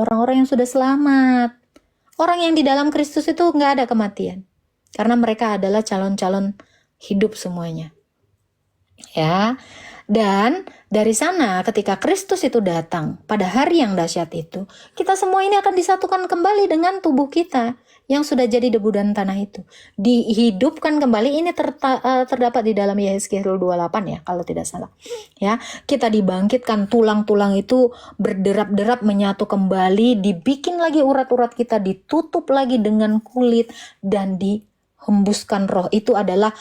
orang-orang yang sudah selamat. Orang yang di dalam Kristus itu nggak ada kematian. Karena mereka adalah calon-calon hidup semuanya. Ya. Dan dari sana ketika Kristus itu datang pada hari yang dahsyat itu, kita semua ini akan disatukan kembali dengan tubuh kita yang sudah jadi debu dan tanah itu. Dihidupkan kembali, ini terdapat di dalam Yeskiel 28 ya, kalau tidak salah. Ya, kita dibangkitkan, tulang-tulang itu berderap-derap menyatu kembali, dibikin lagi urat-urat kita, ditutup lagi dengan kulit dan dihembuskan roh. Itu adalah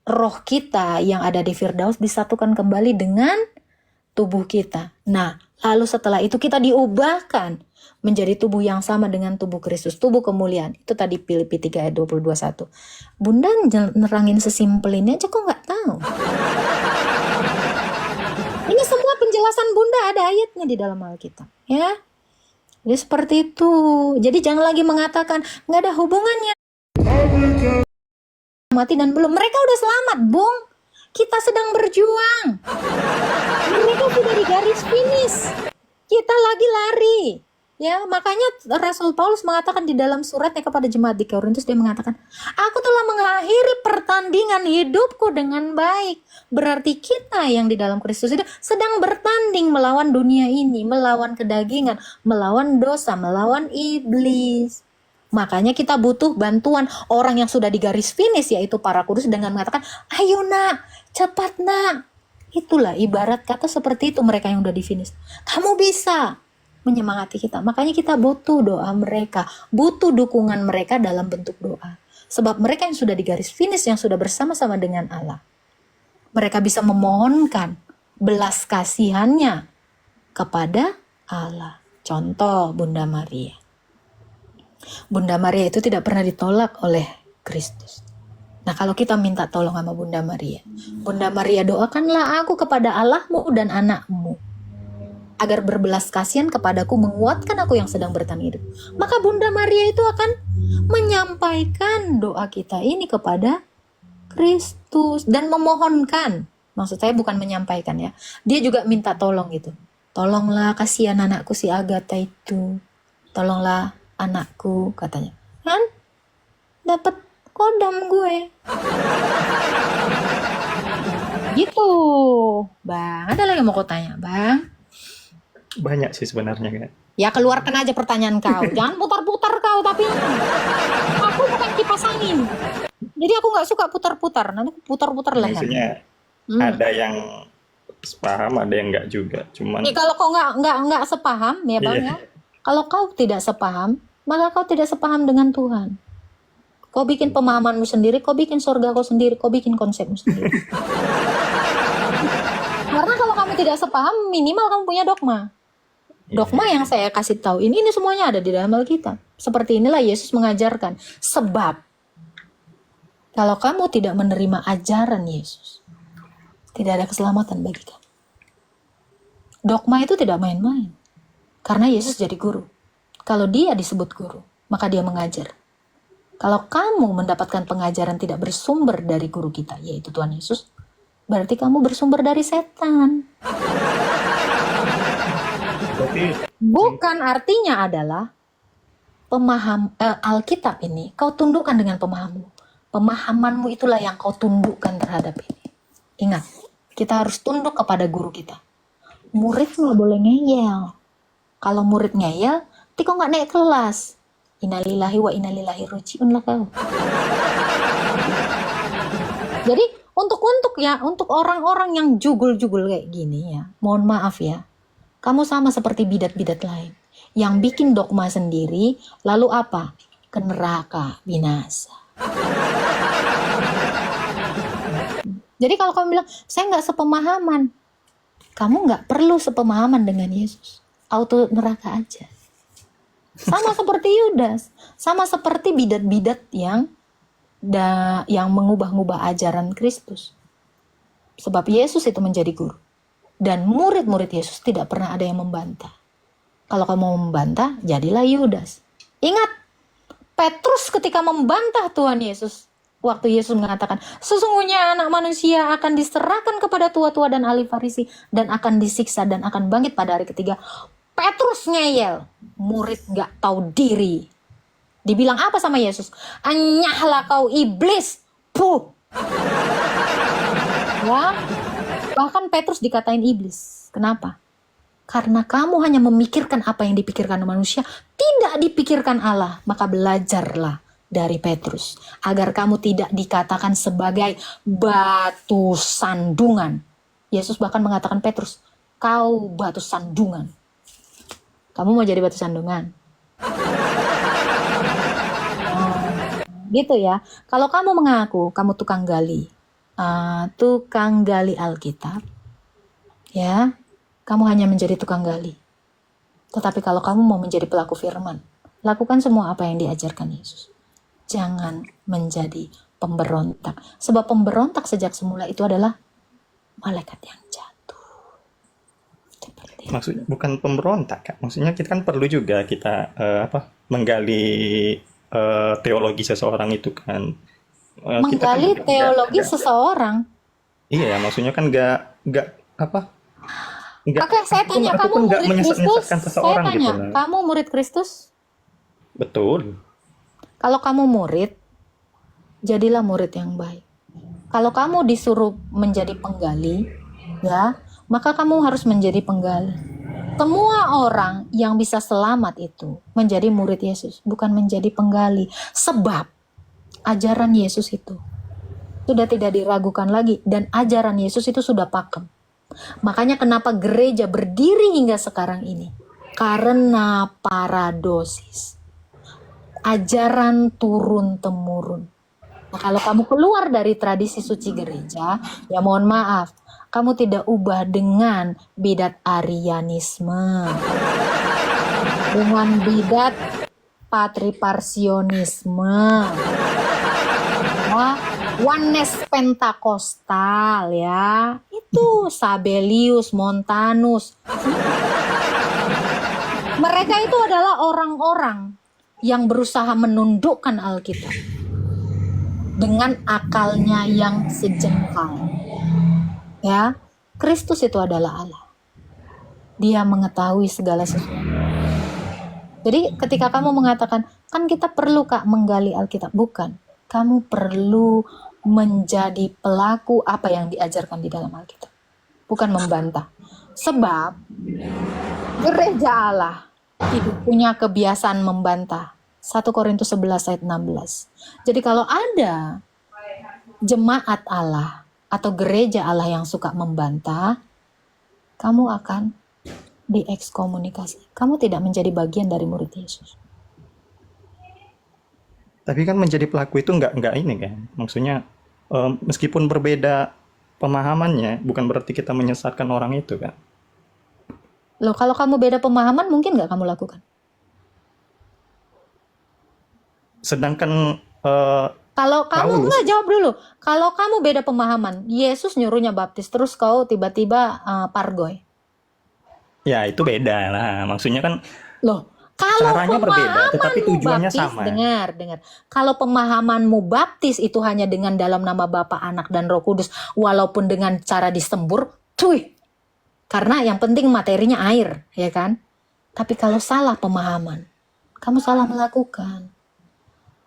roh kita yang ada di Firdaus disatukan kembali dengan tubuh kita. Nah, lalu setelah itu kita diubahkan menjadi tubuh yang sama dengan tubuh Kristus, tubuh kemuliaan. Itu tadi Filipi 3 ayat 20-21. Bunda nerangin sesimpel ini aja kok nggak tahu. Ini semua penjelasan Bunda ada ayatnya di dalam Alkitab, ya. Jadi seperti itu. Jadi jangan lagi mengatakan nggak ada hubungannya. Mati dan belum, mereka udah selamat, Bung. Kita sedang berjuang. Mereka sudah di garis finish. Kita lagi lari. Ya, makanya Rasul Paulus mengatakan di dalam suratnya kepada jemaat di Korintus, dia mengatakan, aku telah mengakhiri pertandingan hidupku dengan baik. Berarti kita yang di dalam Kristus itu sedang bertanding melawan dunia ini, melawan kedagingan, melawan dosa, melawan iblis. Makanya kita butuh bantuan orang yang sudah di garis finish, yaitu para kudus, dengan mengatakan, ayo nak, cepat nak. Itulah ibarat kata seperti itu mereka yang udah di finish. Kamu bisa, menyemangati kita. Makanya kita butuh doa mereka, butuh dukungan mereka dalam bentuk doa. Sebab mereka yang sudah di garis finish, yang sudah bersama-sama dengan Allah, mereka bisa memohonkan belas kasihannya kepada Allah. Contoh Bunda Maria. Bunda Maria itu tidak pernah ditolak oleh Kristus. Nah, kalau kita minta tolong sama Bunda Maria, Bunda Maria, doakanlah aku kepada Allahmu dan anakmu, agar berbelas kasihan kepadaku, menguatkan aku yang sedang bertahan hidup. Maka Bunda Maria itu akan menyampaikan doa kita ini kepada Kristus dan memohonkan. Maksud saya bukan menyampaikan ya. Dia juga minta tolong gitu. Tolonglah, kasihan anakku si Agatha itu. Tolonglah anakku, katanya. Kan? Dapat kodam gue. Gitu. Bang, ada lagi mau kau tanya, Bang? Banyak sih sebenarnya kan. Ya keluarkan aja pertanyaan kau. Jangan putar-putar kau, tapi aku bukan kipas angin. Jadi aku nggak suka putar-putar. Nanti aku putar-putar leher. Maksudnya ada yang sepaham, ada yang enggak juga. Cuman kalau kau nggak sepaham ya Bang ya. Kalau kau tidak sepaham, maka kau tidak sepaham dengan Tuhan. Kau bikin pemahamanmu sendiri, kau bikin surga kau sendiri, kau bikin konsepmu sendiri. Karena kalau kamu tidak sepaham, minimal kamu punya dogma. Dogma yang saya kasih tahu ini semuanya ada di dalam Alkitab. Seperti inilah Yesus mengajarkan. Sebab kalau kamu tidak menerima ajaran Yesus, tidak ada keselamatan bagi kamu. Dogma itu tidak main-main. Karena Yesus jadi guru. Kalau dia disebut guru, maka dia mengajar. Kalau kamu mendapatkan pengajaran tidak bersumber dari guru kita, yaitu Tuhan Yesus, berarti kamu bersumber dari setan. Bukan artinya adalah Alkitab ini kau tundukkan dengan pemahamanmu. Pemahamanmu itulah yang kau tundukkan terhadap ini. Ingat, kita harus tunduk kepada guru kita. Murid nggak boleh ngeyel. Kalau murid ngeyel, kok nggak naik kelas. Innalillahi wa innalillahi raji'un lah kau. Jadi untuk orang-orang yang jugul-jugul kayak gini ya, mohon maaf ya, kamu sama seperti bidat-bidat lain yang bikin dogma sendiri, lalu apa? Ke neraka binasa. Jadi kalau kamu bilang saya nggak sepemahaman, kamu nggak perlu sepemahaman dengan Yesus. Auto neraka aja. Sama seperti Yudas, sama seperti bidat-bidat yang mengubah-ubah ajaran Kristus. Sebab Yesus itu menjadi guru. Dan murid-murid Yesus tidak pernah ada yang membantah. Kalau kamu mau membantah, jadilah Yudas. Ingat, Petrus ketika membantah Tuhan Yesus, waktu Yesus mengatakan, sesungguhnya anak manusia akan diserahkan kepada tua-tua dan ahli Farisi, dan akan disiksa dan akan bangkit pada hari ketiga. Petrus ngeyel, murid gak tahu diri. Dibilang apa sama Yesus? Anyahlah kau iblis, puh. Ya, bahkan Petrus dikatain iblis. Kenapa? Karena kamu hanya memikirkan apa yang dipikirkan manusia, tidak dipikirkan Allah. Maka belajarlah dari Petrus, agar kamu tidak dikatakan sebagai batu sandungan. Yesus bahkan mengatakan, Petrus, kau batu sandungan. Kamu mau jadi batu sandungan? Gitu ya. Kalau kamu mengaku kamu tukang gali Alkitab, ya, kamu hanya menjadi tukang gali. Tetapi kalau kamu mau menjadi pelaku firman, lakukan semua apa yang diajarkan Yesus. Jangan menjadi pemberontak. Sebab pemberontak sejak semula itu adalah malaikat yang jatuh. Seperti Maksudnya bukan pemberontak, Kak. Maksudnya kita kan perlu juga kita menggali teologi seseorang itu kan. Kita kan menggali teologi seseorang. Iya, maksudnya kan nggak Oke, saya tanya, aku kamu pun nggak murid Kristus? menyesatkan Saya seseorang tanya, gitu lah. kamu murid Kristus? Betul. Kalau kamu murid, jadilah murid yang baik. Kalau kamu disuruh menjadi penggali, ya, maka kamu harus menjadi penggali. Semua orang yang bisa selamat itu menjadi murid Yesus, bukan menjadi penggali. Sebab ajaran Yesus itu sudah tidak diragukan lagi, dan ajaran Yesus itu sudah pakem. Makanya kenapa gereja berdiri hingga sekarang ini? Karena paradosis. Ajaran turun-temurun. Nah, kalau kamu keluar dari tradisi suci gereja, ya mohon maaf, kamu tidak ubah dengan bidat Arianisme, dengan bidat patriparsionisme, ya, oneness Pentakostal, ya, itu Sabelius, Montanus. Mereka itu adalah orang-orang yang berusaha menundukkan Alkitab dengan akalnya yang sejengkal. Ya, Kristus itu adalah Allah. Dia mengetahui segala sesuatu. Jadi ketika kamu mengatakan, kan kita perlu Kak menggali Alkitab. Bukan. Kamu perlu menjadi pelaku apa yang diajarkan di dalam Alkitab. Bukan membantah. Sebab gereja Allah tidak punya kebiasaan membantah. 1 Korintus 11 ayat 16. Jadi kalau ada jemaat Allah atau gereja Allah yang suka membantah, kamu akan diekskomunikasi. Kamu tidak menjadi bagian dari murid Yesus. Tapi kan menjadi pelaku itu nggak ini kan. Maksudnya meskipun berbeda pemahamannya, bukan berarti kita menyesatkan orang itu kan. Loh, kalau kamu beda pemahaman, mungkin nggak kamu lakukan? Sedangkan Kalau kamu, Paulus, nggak, jawab dulu. Kalau kamu beda pemahaman, Yesus nyuruhnya baptis, terus kau tiba-tiba pargoy. ya itu beda lah. Maksudnya kan Loh, kalau caranya berbeda, tetapi pemahamanmu tujuannya baptis, sama. dengar. Kalau pemahamanmu baptis itu hanya dengan dalam nama Bapa, Anak, dan Roh Kudus, walaupun dengan cara disembur, cuy. Karena yang penting materinya air, ya kan? Tapi kalau salah pemahaman, kamu salah melakukan.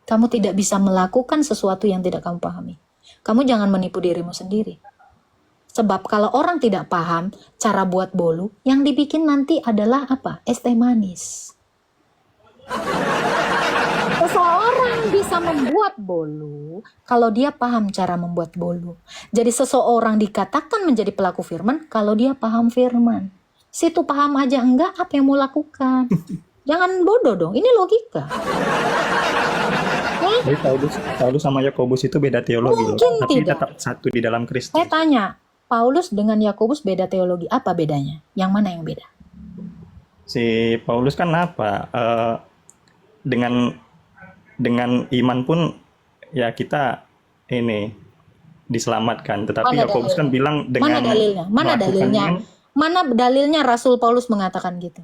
Kamu tidak bisa melakukan sesuatu yang tidak kamu pahami. Kamu jangan menipu dirimu sendiri. Sebab kalau orang tidak paham cara buat bolu, yang dibikin nanti adalah apa? Es teh manis. Seseorang bisa membuat bolu kalau dia paham cara membuat bolu. Jadi seseorang dikatakan menjadi pelaku firman kalau dia paham firman. Situ paham aja enggak, apa yang mau lakukan? Jangan bodoh dong, ini logika. Jadi Paulus sama Yakobus itu beda teologi loh, Mungkin tapi tidak. tetap satu di dalam Kristus. Saya tanya, Paulus dengan Yakobus beda teologi, apa bedanya? Yang mana yang beda? Si Paulus kan apa? Dengan iman pun ya kita ini diselamatkan. Tetapi Mana Yakobus kan dalilnya? bilang Mana dengan dalilnya? Mana dalilnya? melakukannya, Mana dalilnya Rasul Paulus mengatakan gitu?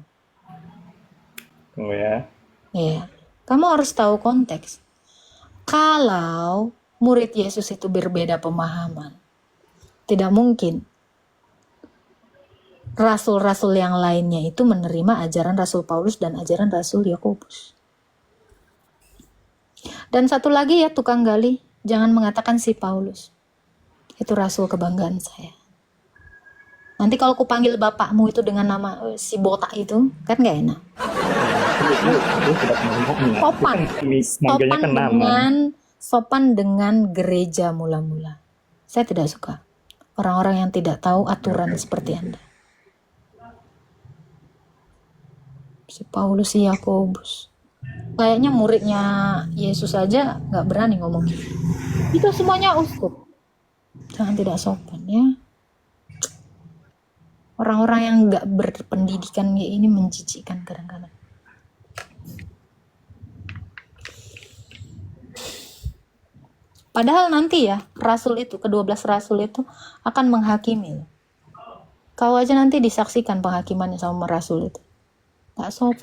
oh ya, Iya. Kamu harus tahu konteks. Kalau murid Yesus itu berbeda pemahaman, tidak mungkin rasul-rasul yang lainnya itu menerima ajaran Rasul Paulus dan ajaran Rasul Yakobus. Dan satu lagi ya tukang gali, jangan mengatakan si Paulus. Itu rasul kebanggaan saya. Nanti kalau kupanggil bapakmu itu dengan nama si botak itu, kan gak enak. Sopan. Manggilnya kan nama. Sopan dengan gereja mula-mula. Saya tidak suka orang-orang yang tidak tahu aturan seperti Anda. Si Paulus, si Yakobus. Kayaknya muridnya Yesus aja nggak berani ngomong gitu. Itu semuanya uskup. Jangan tidak sopan ya. Orang-orang yang nggak berpendidikan kayak ini menjijikkan kadang-kadang. Padahal nanti ya, rasul itu, ke-12 rasul itu akan menghakimi. Kau aja nanti disaksikan penghakimannya sama rasul itu. Gak sopan.